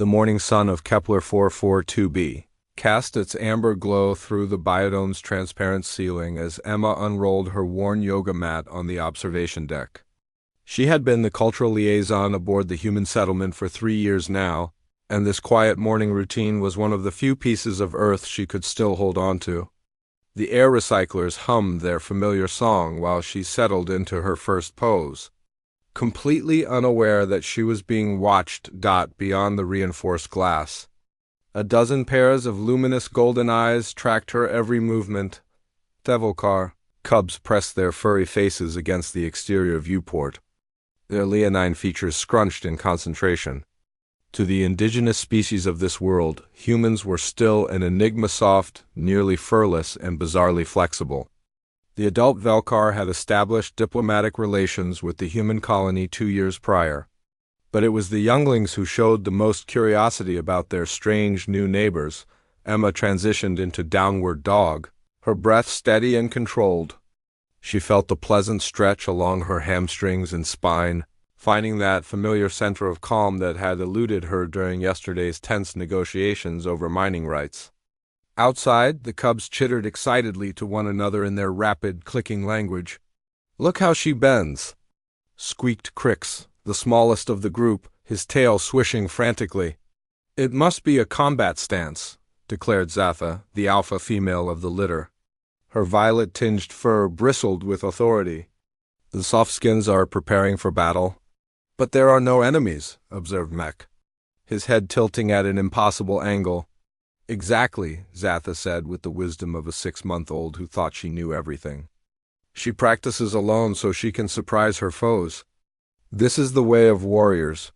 The morning sun of Kepler 442b cast its amber glow through the biodome's transparent ceiling as Emma unrolled her worn yoga mat on the observation deck. She had been the cultural liaison aboard the human settlement for 3 years now, and this quiet morning routine was one of the few pieces of Earth she could still hold on to. The air recyclers hummed their familiar song while she settled into her first pose, completely unaware that she was being watched beyond the reinforced glass. A dozen pairs of luminous golden eyes tracked her every movement. Tevolkar cubs pressed their furry faces against the exterior viewport, their leonine features scrunched in concentration. To the indigenous species of this world, humans were still an enigma, soft, nearly furless, and bizarrely flexible. The adult Velkar had established diplomatic relations with the human colony 2 years prior, but it was the younglings who showed the most curiosity about their strange new neighbors. Emma transitioned into downward dog, her breath steady and controlled. She felt the pleasant stretch along her hamstrings and spine, finding that familiar center of calm that had eluded her during yesterday's tense negotiations over mining rights. Outside, the cubs chittered excitedly to one another in their rapid, clicking language. "Look how she bends," squeaked Crix, the smallest of the group, his tail swishing frantically. "It must be a combat stance," declared Zatha, the alpha female of the litter. Her violet-tinged fur bristled with authority. "The softskins are preparing for battle." "But there are no enemies," observed Mech, his head tilting at an impossible angle. "Exactly," Zatha said with the wisdom of a 6-month-old who thought she knew everything. "She practices alone so she can surprise her foes. This is the way of warriors."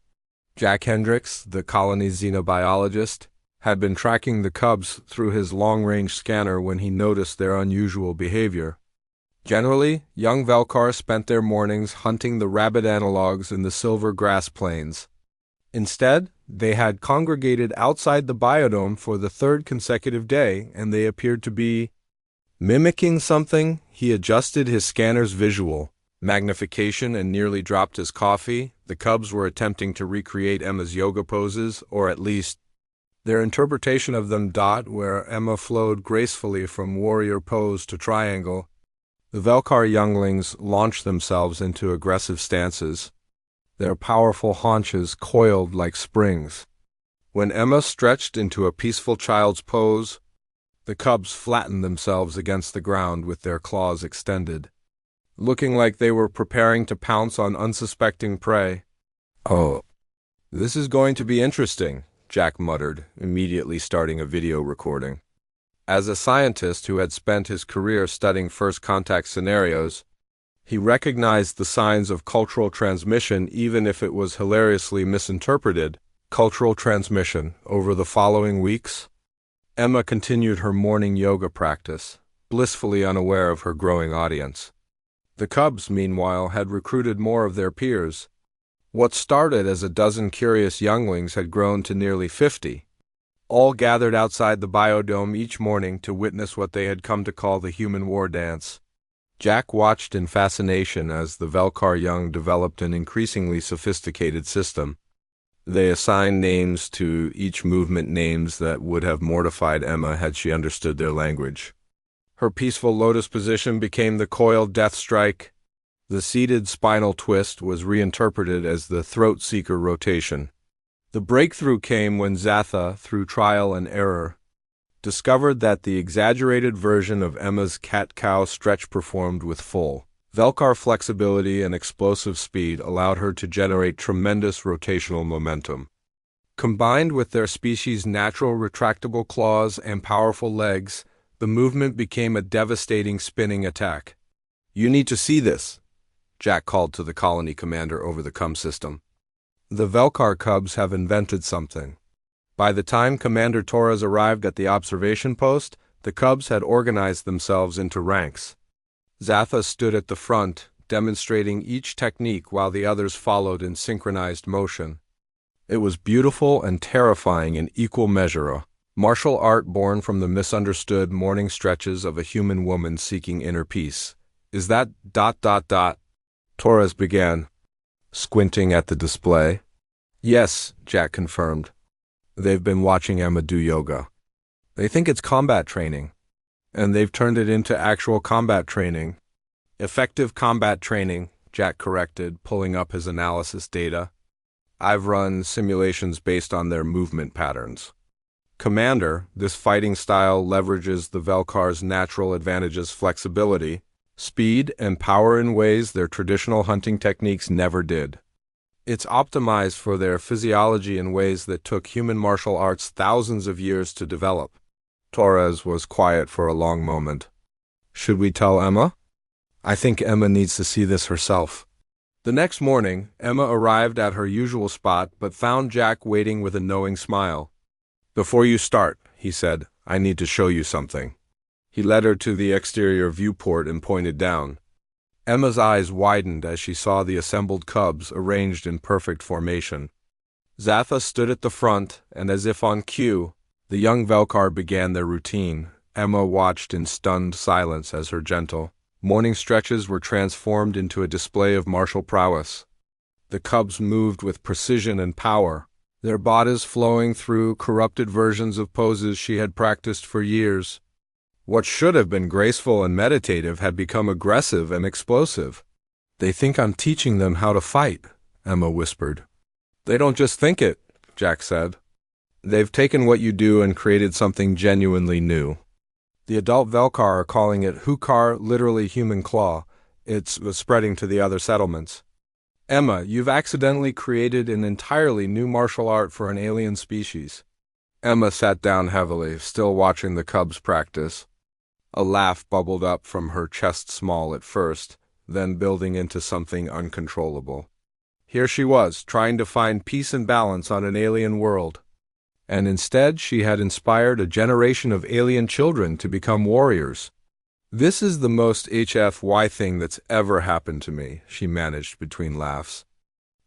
Jack Hendricks, the colony's xenobiologist, had been tracking the cubs through his long-range scanner when he noticed their unusual behavior. Generally, young Velkar spent their mornings hunting the rabbit analogs in the silver grass plains. Instead, they had congregated outside the biodome for the 3rd consecutive day, and they appeared to be mimicking something. He adjusted his scanner's visual magnification and nearly dropped his coffee. The cubs were attempting to recreate Emma's yoga poses, or at least their interpretation of them. Where Emma flowed gracefully from warrior pose to triangle, the Velkar younglings launched themselves into aggressive stances, their powerful haunches coiled like springs. When Emma stretched into a peaceful child's pose, the cubs flattened themselves against the ground with their claws extended, looking like they were preparing to pounce on unsuspecting prey. "Oh, this is going to be interesting," Jack muttered, immediately starting a video recording. As a scientist who had spent his career studying first-contact scenarios, he recognized the signs of cultural transmission even if it was hilariously misinterpreted. Cultural transmission. Over the following weeks, Emma continued her morning yoga practice, blissfully unaware of her growing audience. The cubs, meanwhile, had recruited more of their peers. What started as a dozen curious younglings had grown to nearly 50. All gathered outside the biodome each morning to witness what they had come to call the human war dance. Jack watched in fascination as the Velkar young developed an increasingly sophisticated system. They assigned names to each movement, names that would have mortified Emma had she understood their language. Her peaceful lotus position became the coiled death strike. The seated spinal twist was reinterpreted as the throat seeker rotation. The breakthrough came when Zatha, through trial and error, discovered that the exaggerated version of Emma's cat-cow stretch performed with full Velkar flexibility and explosive speed allowed her to generate tremendous rotational momentum. Combined with their species' natural retractable claws and powerful legs, the movement became a devastating spinning attack. "You need to see this," Jack called to the colony commander over the comm system. "The Velkar cubs have invented something." By the time Commander Torres arrived at the observation post, the cubs had organized themselves into ranks. Zatha stood at the front, demonstrating each technique while the others followed in synchronized motion. It was beautiful and terrifying in equal measure, a martial art born from the misunderstood morning stretches of a human woman seeking inner peace. "Is that ... Torres began, squinting at the display. "Yes," Jack confirmed. They've been watching Emma do yoga. They think it's combat training, and they've turned it into actual combat training. Effective combat training, Jack corrected, pulling up his analysis data. I've run simulations based on their movement patterns. Commander, this fighting style leverages the Velkar's natural advantages: flexibility, speed, and power in ways their traditional hunting techniques never did. It's optimized for their physiology in ways that took human martial arts thousands of years to develop. Torres was quiet for a long moment. Should we tell Emma? I think Emma needs to see this herself. The next morning, Emma arrived at her usual spot but found Jack waiting with a knowing smile. Before you start, he said, I need to show you something. He led her to the exterior viewport and pointed down. Emma's eyes widened as she saw the assembled cubs arranged in perfect formation. Zatha stood at the front, and as if on cue, the young Velkar began their routine. Emma watched in stunned silence as her gentle morning stretches were transformed into a display of martial prowess. The cubs moved with precision and power, their bodies flowing through corrupted versions of poses she had practiced for years. What should have been graceful and meditative had become aggressive and explosive. They think I'm teaching them how to fight, Emma whispered. They don't just think it, Jack said. They've taken what you do and created something genuinely new. The adult Velkar are calling it Hukar, literally human claw. It's spreading to the other settlements. Emma, you've accidentally created an entirely new martial art for an alien species. Emma sat down heavily, still watching the cubs practice. A laugh bubbled up from her chest, small at first, then building into something uncontrollable. Here she was, trying to find peace and balance on an alien world. And instead she had inspired a generation of alien children to become warriors. This is the most HFY thing that's ever happened to me, she managed between laughs.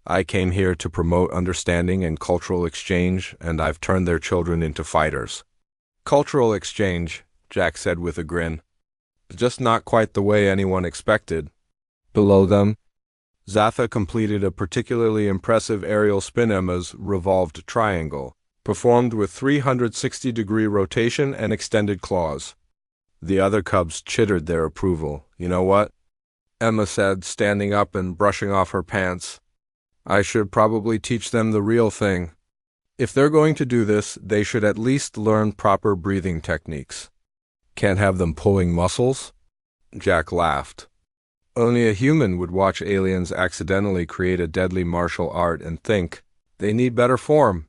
I came here to promote understanding and cultural exchange, and I've turned their children into fighters. Cultural exchange, Jack said with a grin. Just not quite the way anyone expected. Below them, Zatha completed a particularly impressive aerial spin. Emma's revolved triangle, performed with 360-degree rotation and extended claws. The other cubs chittered their approval. You know what? Emma said, standing up and brushing off her pants. I should probably teach them the real thing. If they're going to do this, they should at least learn proper breathing techniques. Can't have them pulling muscles? Jack laughed. Only a human would watch aliens accidentally create a deadly martial art and think, they need better form.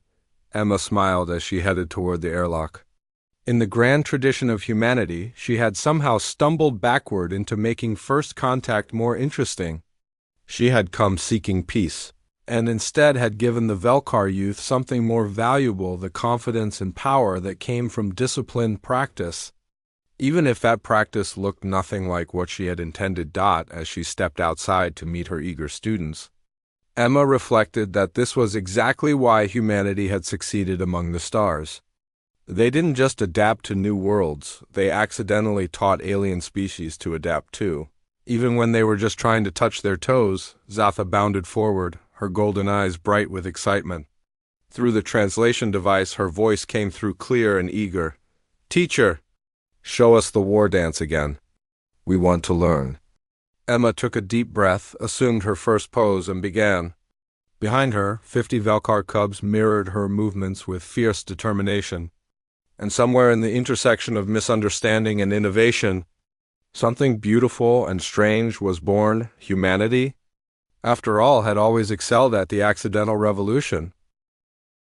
Emma smiled as she headed toward the airlock. In the grand tradition of humanity, she had somehow stumbled backward into making first contact more interesting. She had come seeking peace, and instead had given the Velkar youth something more valuable: the confidence and power that came from disciplined practice. Even if that practice looked nothing like what she had intended. As she stepped outside to meet her eager students, Emma reflected that this was exactly why humanity had succeeded among the stars. They didn't just adapt to new worlds, they accidentally taught alien species to adapt too. Even when they were just trying to touch their toes, Zatha bounded forward, her golden eyes bright with excitement. Through the translation device, her voice came through clear and eager. Teacher, show us the war dance again. We want to learn. Emma took a deep breath, assumed her first pose, and began. Behind her, 50 Velkar cubs mirrored her movements with fierce determination. And somewhere in the intersection of misunderstanding and innovation, something beautiful and strange was born. Humanity, after all, had always excelled at the accidental revolution.